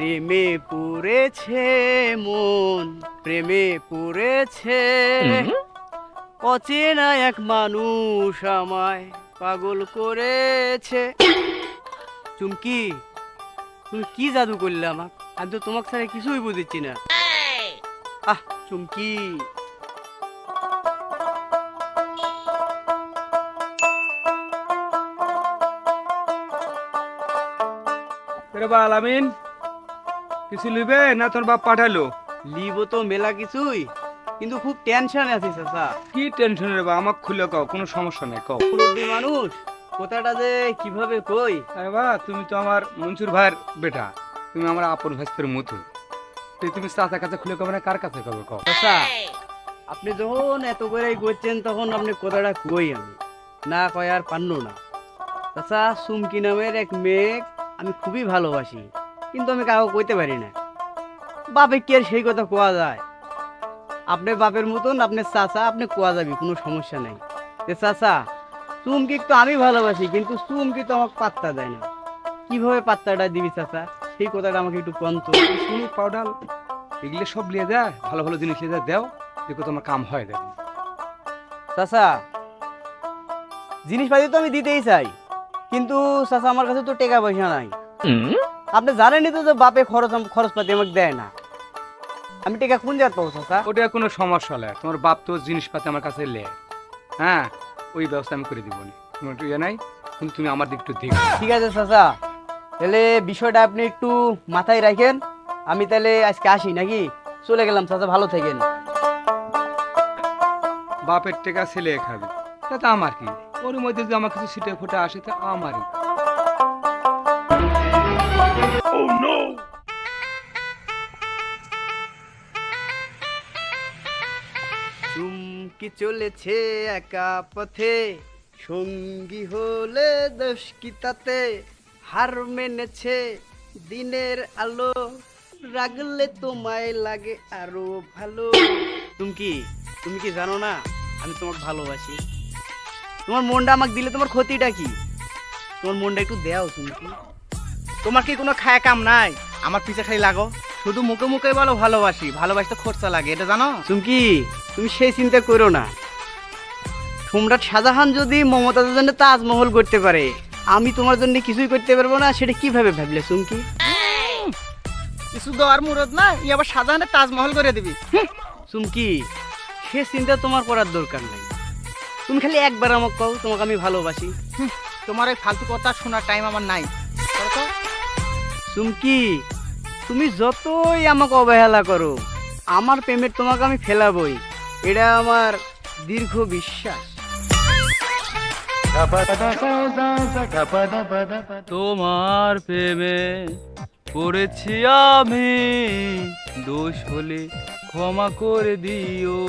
প্রেমে পড়েছে মন, প্রেমে পড়েছে অচেনা এক মানুষ আমায় পাগল করেছে। চুমকি, তুমি কি জাদু করলে আমাকে? আমি তো তোমাকে ছাড়া কিছুই বুঝেছি না। আহ চুমকি, বা আলামিন কিছু লিবে না তোর বাপ পাঠালো? লিব তো মেলা কিছুই, কিন্তু খুব টেনশনে আছি চাচা। কি টেনশন রে বা, আমাকে খুলে কও, কোনো সমস্যা নেই, কও। মুরব্বী মানুষ, কথাটা যে কিভাবে কই। আরে বা, তুমি তো আমার মনসুর ভাইয়ের বেটা, তুমি আমার আপন ভাস্তের মতো, তুমি চাচার কাছে খুলে কবে না কার কাছে কবে, কও। চাচা, আপনি যখন এত করেই করছেন তখন আপনি কথাটা কই, আমি না কয় আর পান্ন না। চাচা, সুমকি নামের এক মেয়ে আমি খুবই ভালোবাসি, কিন্তু আমি কাউকে কইতে পারি না। বাপে কি আর সেই কথা কোয়া যায়? আপনার বাপের মতন আপনার চাচা, আপনি কোয়া যাবি, কোনো সমস্যা নেই। চাচা, চুমকি তো আমি ভালোবাসি, কিন্তু চুমকি তো আমাকে পাত্তা দেয় না। কিভাবে পাত্তাটা দিবি চাচা, সেই কথাটা আমাকে একটু কন্ত। শুনি পাউডার এগুলো সব লিয়ে যায়, ভালো ভালো জিনিস লিয়ে যায়, দেও, দেখো তোমার কাম হয়, দেখো। চাচা, জিনিসপাতি তো আমি দিতেই চাই, কিন্তু চাচা আমার কাছে তো টাকা পয়সা নাই। আপনি জানেনই তো যে বাপে খরচপাতি আমাকে দেয় না। আমি টাকা কোন জায়গা পাবো চাচা? ওটা কোনো সমস্যা হলে তোমার বাপ তো জিনিসপাতি আমার কাছে লে, হ্যাঁ, ওই ব্যবস্থা আমি করে দিব, তোমার একটু ইয়ে নাই, কিন্তু তুমি আমার দিক একটু দেখো। ঠিক আছে চাচা, তাহলে বিষয়টা আপনি একটু মাথায় রাখেন। আমি তাহলে আজকে আসি নাকি? চলে গেলাম চাচা, ভালো থাকেন। বাপের টেকা ছেলে খাবে, তাতে আমার কি? ওর মধ্যে যদি আমার কিছু ছিটে ফুটে আসে তা আমারই। চুমকি চলেছে একা পথে, সঙ্গী হলে দোষ কি তাতে? হার মেনেছে দিনের আলো, রাগলে তোমায় লাগে আরো ভালো। তুমি কি জানো না আমি তোমাকে ভালোবাসি? তোমার মনটা আমাকে দিলে তোমার ক্ষতিটা কি? তোমার মনটা একটু দেও চুমকি। তোমার কি কোনো খায়া কাম নাই? আমার পিছে খালি লাগো, শুধু মুখে মুখে বলো ভালোবাসি, ভালোবাসতে খরচা লাগে, এটা জানো? চুমকি, তুমি সেই চিন্তা করো না। সম্রাট শাহজাহান যদি মমতাজের জন্য তাজমহল করতে পারে, আমি তোমার জন্য কিছুই করতে পারবো না, সেটা কিভাবে ভাবলে চুমকি? কিছু দেওয়ার মুরদ না, ই আবার সাধারণের তাজমহল করে দিবি। চুমকি, সে চিন্তা তোমার করার দরকার নাই। তুমি খালি একবার আমাকে কও তোমাকে আমি ভালোবাসি। তোমার এই ফালতু কথা শোনার টাইম আমার নাই। করো তো। চুমকি, তুমি যতই আমাকে অবহেলা করো, আমার প্রেমের তোমাকে আমি ফেলাবই, এটা আমার দীর্ঘ বিশ্বাস। তোমার প্রেমে পড়েছি আমি, দোষ হলে ক্ষমা করে দিও।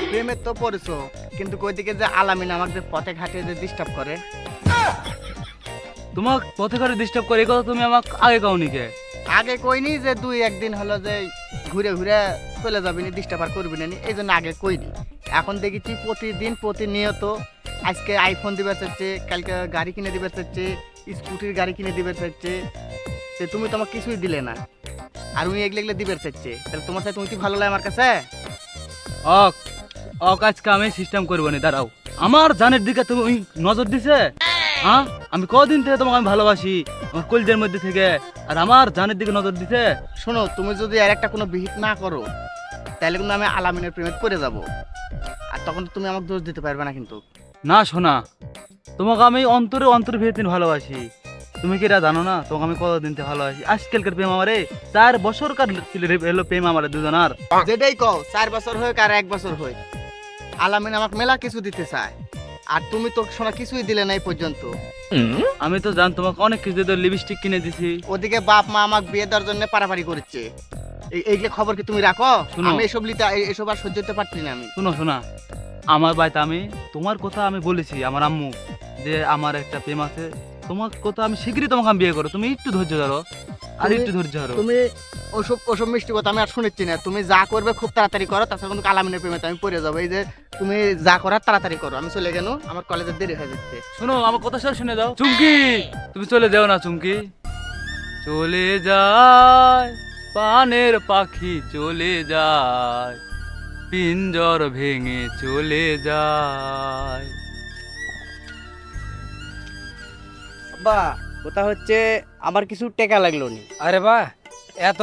প্রেমের তো পড়েছো, কিন্তু কই দিকে যে আলামিন আমাকে যে পথে ঘাটে যে ডিস্টার্ব করে। তোমাক পথে ঘাটে ডিস্টার্ব করে, এই কথা তুমি আমাকে আগে কাউনি কে? আগে কইনি যে দুই একদিন হলো যে ঘুরে ঘুরে চলে যাবি নি, ডিস্টার্ব আর করবি না, এই জন্য আগে কইনি। এখন দেখেছি প্রতিদিন প্রতিনিয়ত, আজকে আইফোন দিবে চাচ্ছে, কালকে গাড়ি কিনে দিবে চাচ্ছে, স্কুটির গাড়ি কিনে দিবে চাচ্ছে। সে তুমি তো আমাকে কিছুই দিলে না, আর উনি এগুলো এগুলো দিবে চাচ্ছে। তাহলে তোমার সাথে তুমি কি ভালো লাগে আমার কাছে? অক অক আজকে আমি সিস্টেম করবো না, দাঁড়াও। আমার জানের দিকে তুমি ওই নজর দিছে? হ্যাঁ, আমি কদিন থেকে তোমাকে আমি ভালোবাসি, আমার কলজের মধ্যে থেকে, আর আমার জানের দিকে নজর দিছে। শোনো, তুমি যদি আর একটা কোনো বিহিত না করো, তাহলে কিন্তু আমি আলামিনের প্রেমে পড়ে যাব, আর তখন তো তুমি আমাকে দোষ দিতে পারবে না কিন্তু। না শোনা, তোমাকে আমি অন্তরে অন্তর ভেতরে ভালোবাসি। তুমি কি এটা জানো না তোমাকে আমি কতদিন থেকে ভালোবাসি? আজকালকার প্রেম আমারে 4 বছরকার এলো প্রেম আমার দুজনার। যেটাই কও, 4 বছর হোক আর 1 বছর হোক, আলামিন আমাকে মেলা কিছু দিতে চায়, আর তুমি তো শোনা কিছুই দিলে না এই পর্যন্ত। আমি তো জান তোমাকে অনেক কিছু দিয়ে লিপস্টিক কিনে দিছি। ওদিকে বাপ মা আমাকে বিয়ে দেওয়ার জন্য পারাপারি করছে, এইগুলো খবর কি তুমি রাখো? শোনো। আমি এসব আর সহ্য করতে পারছি না আমি। শোনো শোনা, আমার বাড়িতে আমি তোমার কথা আমি বলেছি আমার আম্মু, যে আমার একটা প্রেম আছে, তোমার কথা আমি শীঘ্রই তোমাকে আমি বিয়ে করো, তুমি একটু ধৈর্য ধরো, আর একটু ধৈর্য ধরো। তুমি ওসব মিষ্টি কথা আমি আর শুনেছি না। তুমি যা করবে খুব তাড়াতাড়ি করো, তাছাড়া কিন্তু আলামিনের প্রেমে আমি পড়ে যাবো। এই যে তুমি যা করার তাড়াতাড়ি করো, আমি চলে গেল, আমার কলেজের দেরি হয়ে যাচ্ছে। শোনো, আমার কথা সব শুনে দাও। চুমকি, তুমি চলে যাও না চুমকি, চলে যায়, পানের পাখি চলে যায়, পিঞ্জর ভেঙে চলে যায়। আব্বা কথা হচ্ছে আমার কিছু টাকা লাগলো নি। আরে বাহ, এত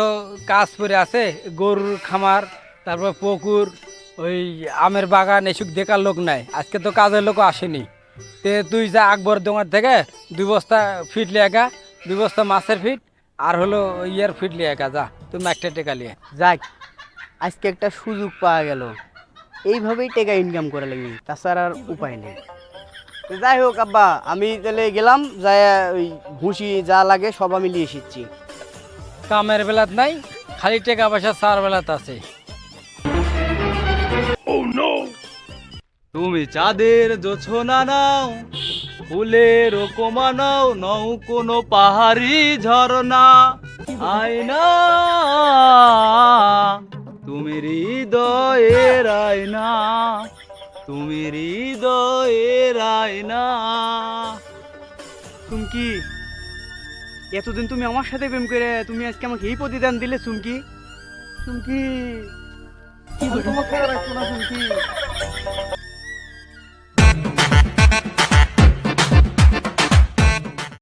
কাজ পরে আছে, গরুর খামার, তারপর পুকুর, ওই আমের বাগান, এসব দেখার লোক নাই, আজকে তো কাজের লোকও আসেনি। তে তুই যা আকবর দোকান থেকে 2 বস্তা ফিট লিয়ে একা, 2 বস্তা মাছের ফিট, আর হলো ইয়ার ফিট লিয়ে একা, যা তুমি একটা টেকা লিয়ে। যাক, আজকে একটা সুযোগ পাওয়া গেল, এইভাবেই টাকা ইনকাম করা লাগবে, তাছাড়া আর উপায় নেই। তো যাই হোক আব্বা, আমি তাহলে গেলাম, যাই ওই ভুসি যা লাগে সব আমি নিয়ে এসেছি। কামের বেলাত নাই, খালি টাকা পয়সা 4 বেলাত আছে। তুমি চাঁদের জোছনা নাও, ফুলের কোমা নাও, নও কোনো পাহাড়ি ঝরনা, আয়না তুমি হৃদয়ের আয়না, তুমি হৃদয়ের আয়না। চুমকি, এতদিন তুমি আমার সাথে প্রেম করে তুমি আজকে আমাকে এই প্রতিদান দিলে চুমকি। চুমকি, আমি তোমাকে ছাড়া রাখবো না চুমকি।